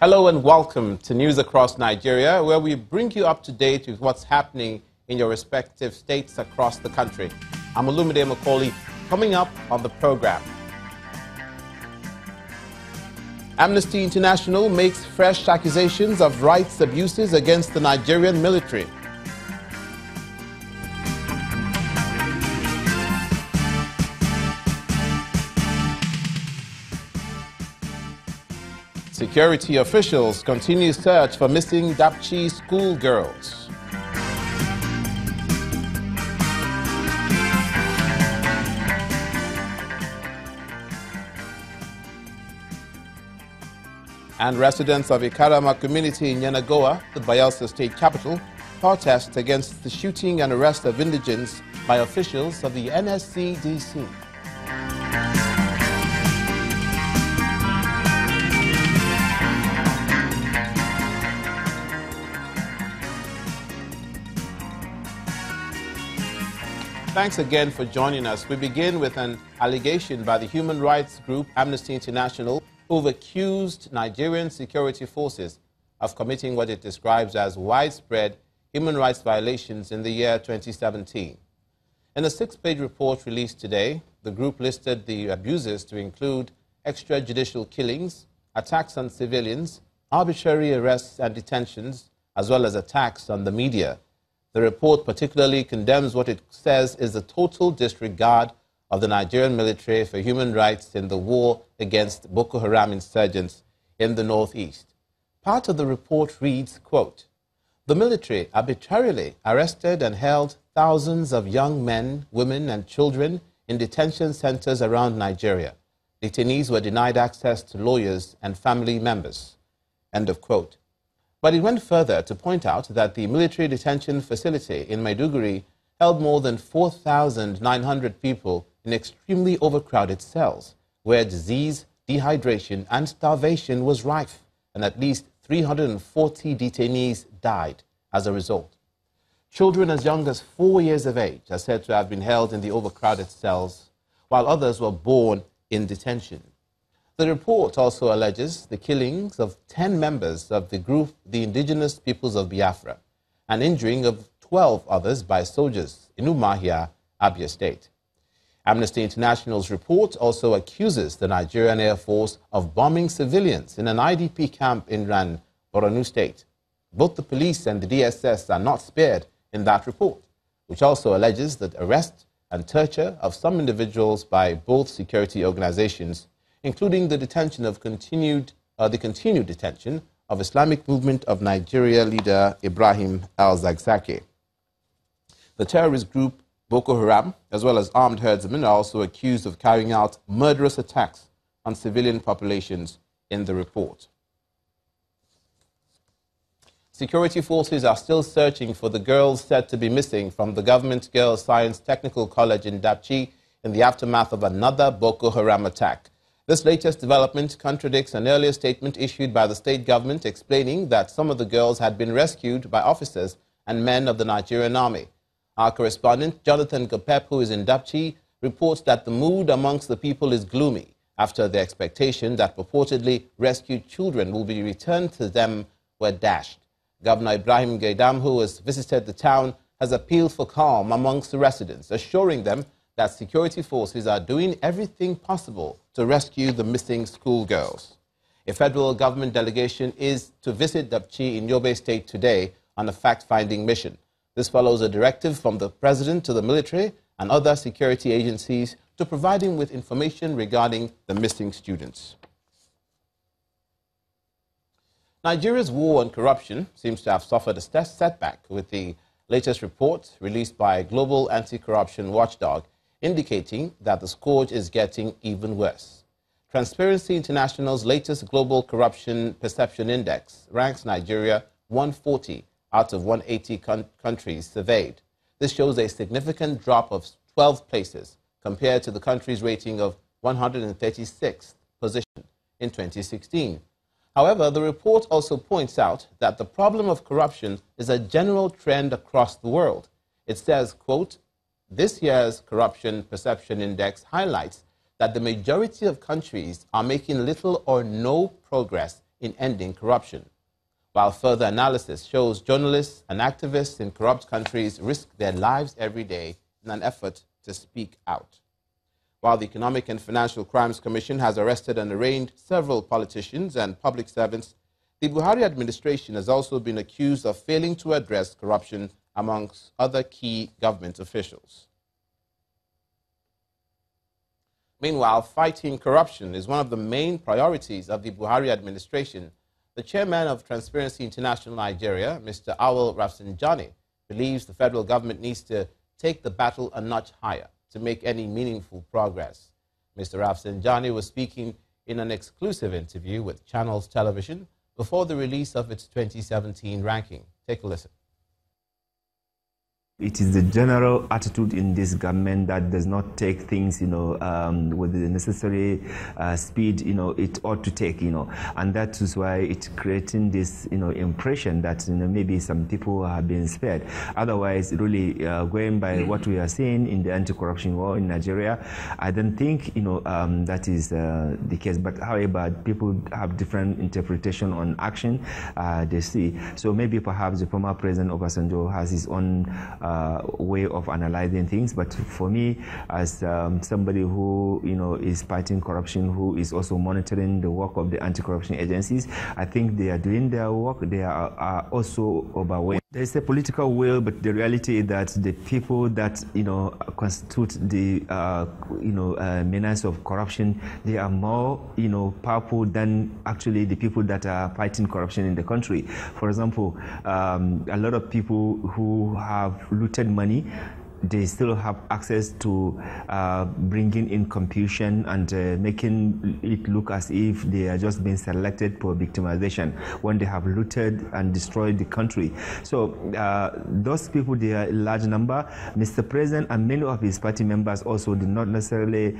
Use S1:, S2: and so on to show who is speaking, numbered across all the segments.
S1: Hello and welcome to News Across Nigeria, where we bring you up to date with what's happening in your respective states across the country. I'm Olumide Macaulay. Coming up on the program, Amnesty International makes fresh accusations of rights abuses against the Nigerian military. Security officials continue search for missing Dapchi schoolgirls. And residents of Ikarama community in Yenagoa, the Bayelsa state capital, protest against the shooting and arrest of indigents by officials of the NSCDC. Thanks again for joining us. We begin with an allegation by the human rights group Amnesty International, who've accused Nigerian security forces of committing what it describes as widespread human rights violations in the year 2017. In a 6-page report released today, the group listed the abuses to include extrajudicial killings, attacks on civilians, arbitrary arrests and detentions, as well as attacks on the media. The report particularly condemns what it says is the total disregard of the Nigerian military for human rights in the war against Boko Haram insurgents in the northeast. Part of the report reads, quote, "The military arbitrarily arrested and held thousands of young men, women and children in detention centers around Nigeria. Detainees were denied access to lawyers and family members." End of quote. But it went further to point out that the military detention facility in Maiduguri held more than 4,900 people in extremely overcrowded cells, where disease, dehydration, and starvation was rife, and at least 340 detainees died as a result. Children as young as 4 years of age are said to have been held in the overcrowded cells, while others were born in detention. The report also alleges the killings of 10 members of the group, the Indigenous Peoples of Biafra, and injuring of 12 others by soldiers in Umuahia, Abia State. Amnesty International's report also accuses the Nigerian Air Force of bombing civilians in an IDP camp in Ran, Borno State. Both the police and the DSS are not spared in that report, which also alleges that arrest and torture of some individuals by both security organizations, including the detention of continued detention of Islamic Movement of Nigeria leader Ibrahim al-Zakzaki. The terrorist group Boko Haram, as well as armed herdsmen, are also accused of carrying out murderous attacks on civilian populations in the report. Security forces are still searching for the girls said to be missing from the Government Girls Science Technical College in Dapchi in the aftermath of another Boko Haram attack. This latest development contradicts an earlier statement issued by the state government explaining that some of the girls had been rescued by officers and men of the Nigerian army. Our correspondent, Jonathan Gopep, who is in Dapchi, reports that the mood amongst the people is gloomy after the expectation that purportedly rescued children will be returned to them were dashed. Governor Ibrahim Gaidam, who has visited the town, has appealed for calm amongst the residents, assuring them that security forces are doing everything possible to rescue the missing schoolgirls. A federal government delegation is to visit Dapchi in Yobe State today on a fact-finding mission. This follows a directive from the president to the military and other security agencies to provide him with information regarding the missing students. Nigeria's war on corruption seems to have suffered a setback, with the latest report released by a global anti-corruption watchdog indicating that the scourge is getting even worse. Transparency International's latest Global Corruption Perception Index ranks Nigeria 140 out of 180 countries surveyed. This shows a significant drop of 12 places compared to the country's rating of 136th position in 2016. However, the report also points out that the problem of corruption is a general trend across the world. It says, quote, "This year's Corruption Perception Index highlights that the majority of countries are making little or no progress in ending corruption, while further analysis shows journalists and activists in corrupt countries risk their lives every day in an effort to speak out. While the Economic and Financial Crimes Commission has arrested and arraigned several politicians and public servants, the Buhari administration has also been accused of failing to address corruption amongst other key government officials. Meanwhile, fighting corruption is one of the main priorities of the Buhari administration. The chairman of Transparency International Nigeria, Mr. Awal Rafsanjani, believes the federal government needs to take the battle a notch higher to make any meaningful progress. Mr. Rafsanjani was speaking in an exclusive interview with Channels Television before the release of its 2017 ranking. Take a listen.
S2: It is the general attitude in this government that does not take things, with the necessary speed, it ought to take, and that is why it's creating this, impression that, maybe some people have been spared. Otherwise, really, going by what we are seeing in the anti-corruption war in Nigeria, I don't think, that is the case. But however, people have different interpretation on action they see. So maybe perhaps the former president Obasanjo has his own way of analyzing things, but for me, as somebody who is fighting corruption, who is also monitoring the work of the anti-corruption agencies, I think they are doing their work. They are also overwhelmed. There is a political will, but the reality is that the people that constitute the menace of corruption, they are more powerful than actually the people that are fighting corruption in the country. For example, a lot of people who have looted money, they still have access to bringing in confusion and making it look as if they are just being selected for victimization when they have looted and destroyed the country. So those people, they are a large number. Mr. President and many of his party members also did not necessarily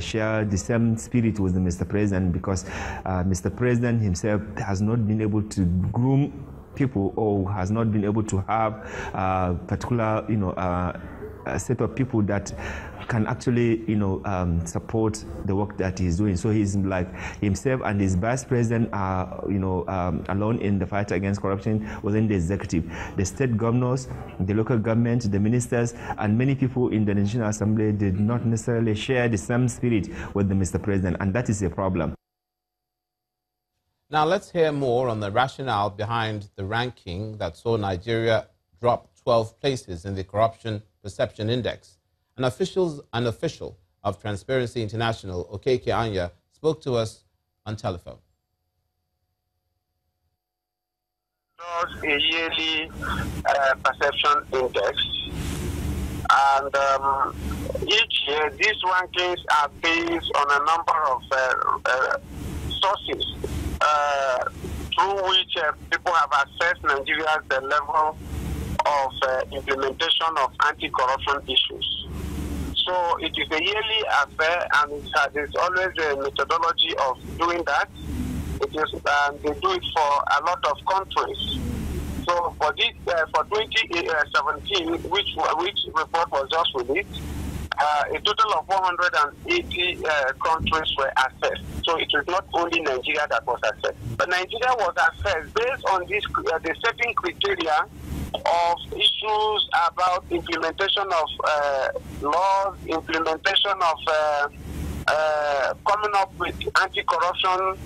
S2: share the same spirit with Mr. President, because Mr. President himself has not been able to groom people, or has not been able to have a particular a set of people that can actually support the work that he's doing. So he's like himself and his vice president are alone in the fight against corruption within the executive. The state governors, the local government, the ministers, and many people in the National Assembly did not necessarily share the same spirit with the Mr. President, and that is a problem.
S1: Now let's hear more on the rationale behind the ranking that saw Nigeria drop 12 places in the Corruption Perception Index. An official of Transparency International, Okeke Anya, spoke to us on telephone.
S3: Does a yearly perception index, and each year these rankings are based on a number of sources through which people have assessed Nigeria's level of implementation of anti-corruption issues. So it is a yearly affair, and there's always a methodology of doing that. It is, they do it for a lot of countries. So for this, for 2017, which report was just released, a total of 180 countries were assessed. So it was not only Nigeria that was assessed, but Nigeria was assessed based on this the setting criteria of issues about implementation of laws, implementation of coming up with anti-corruption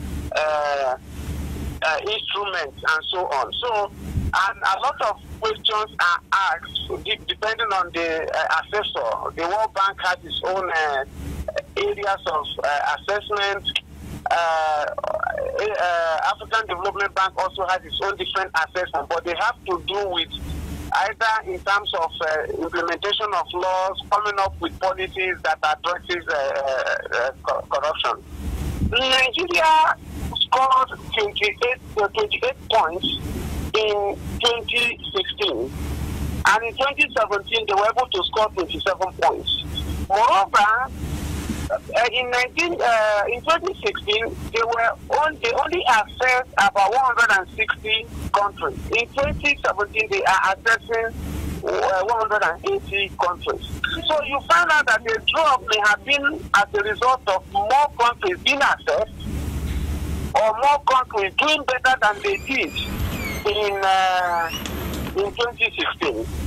S3: instruments, and so on. So, and a lot of questions are asked depending on the assessor. The World Bank has its own areas of assessment. African Development Bank also has its own different assessment, but they have to do with either in terms of implementation of laws, coming up with policies that addresses corruption. Nigeria scored 28 points in 2016, and in 2017 they were able to score 27 points. Moreover, in 2016 they only assessed about 160 countries. In 2017 they are assessing 180 countries. So you find out that the drop may have been as a result of more countries being assessed, or more countries doing better than they did in 2016.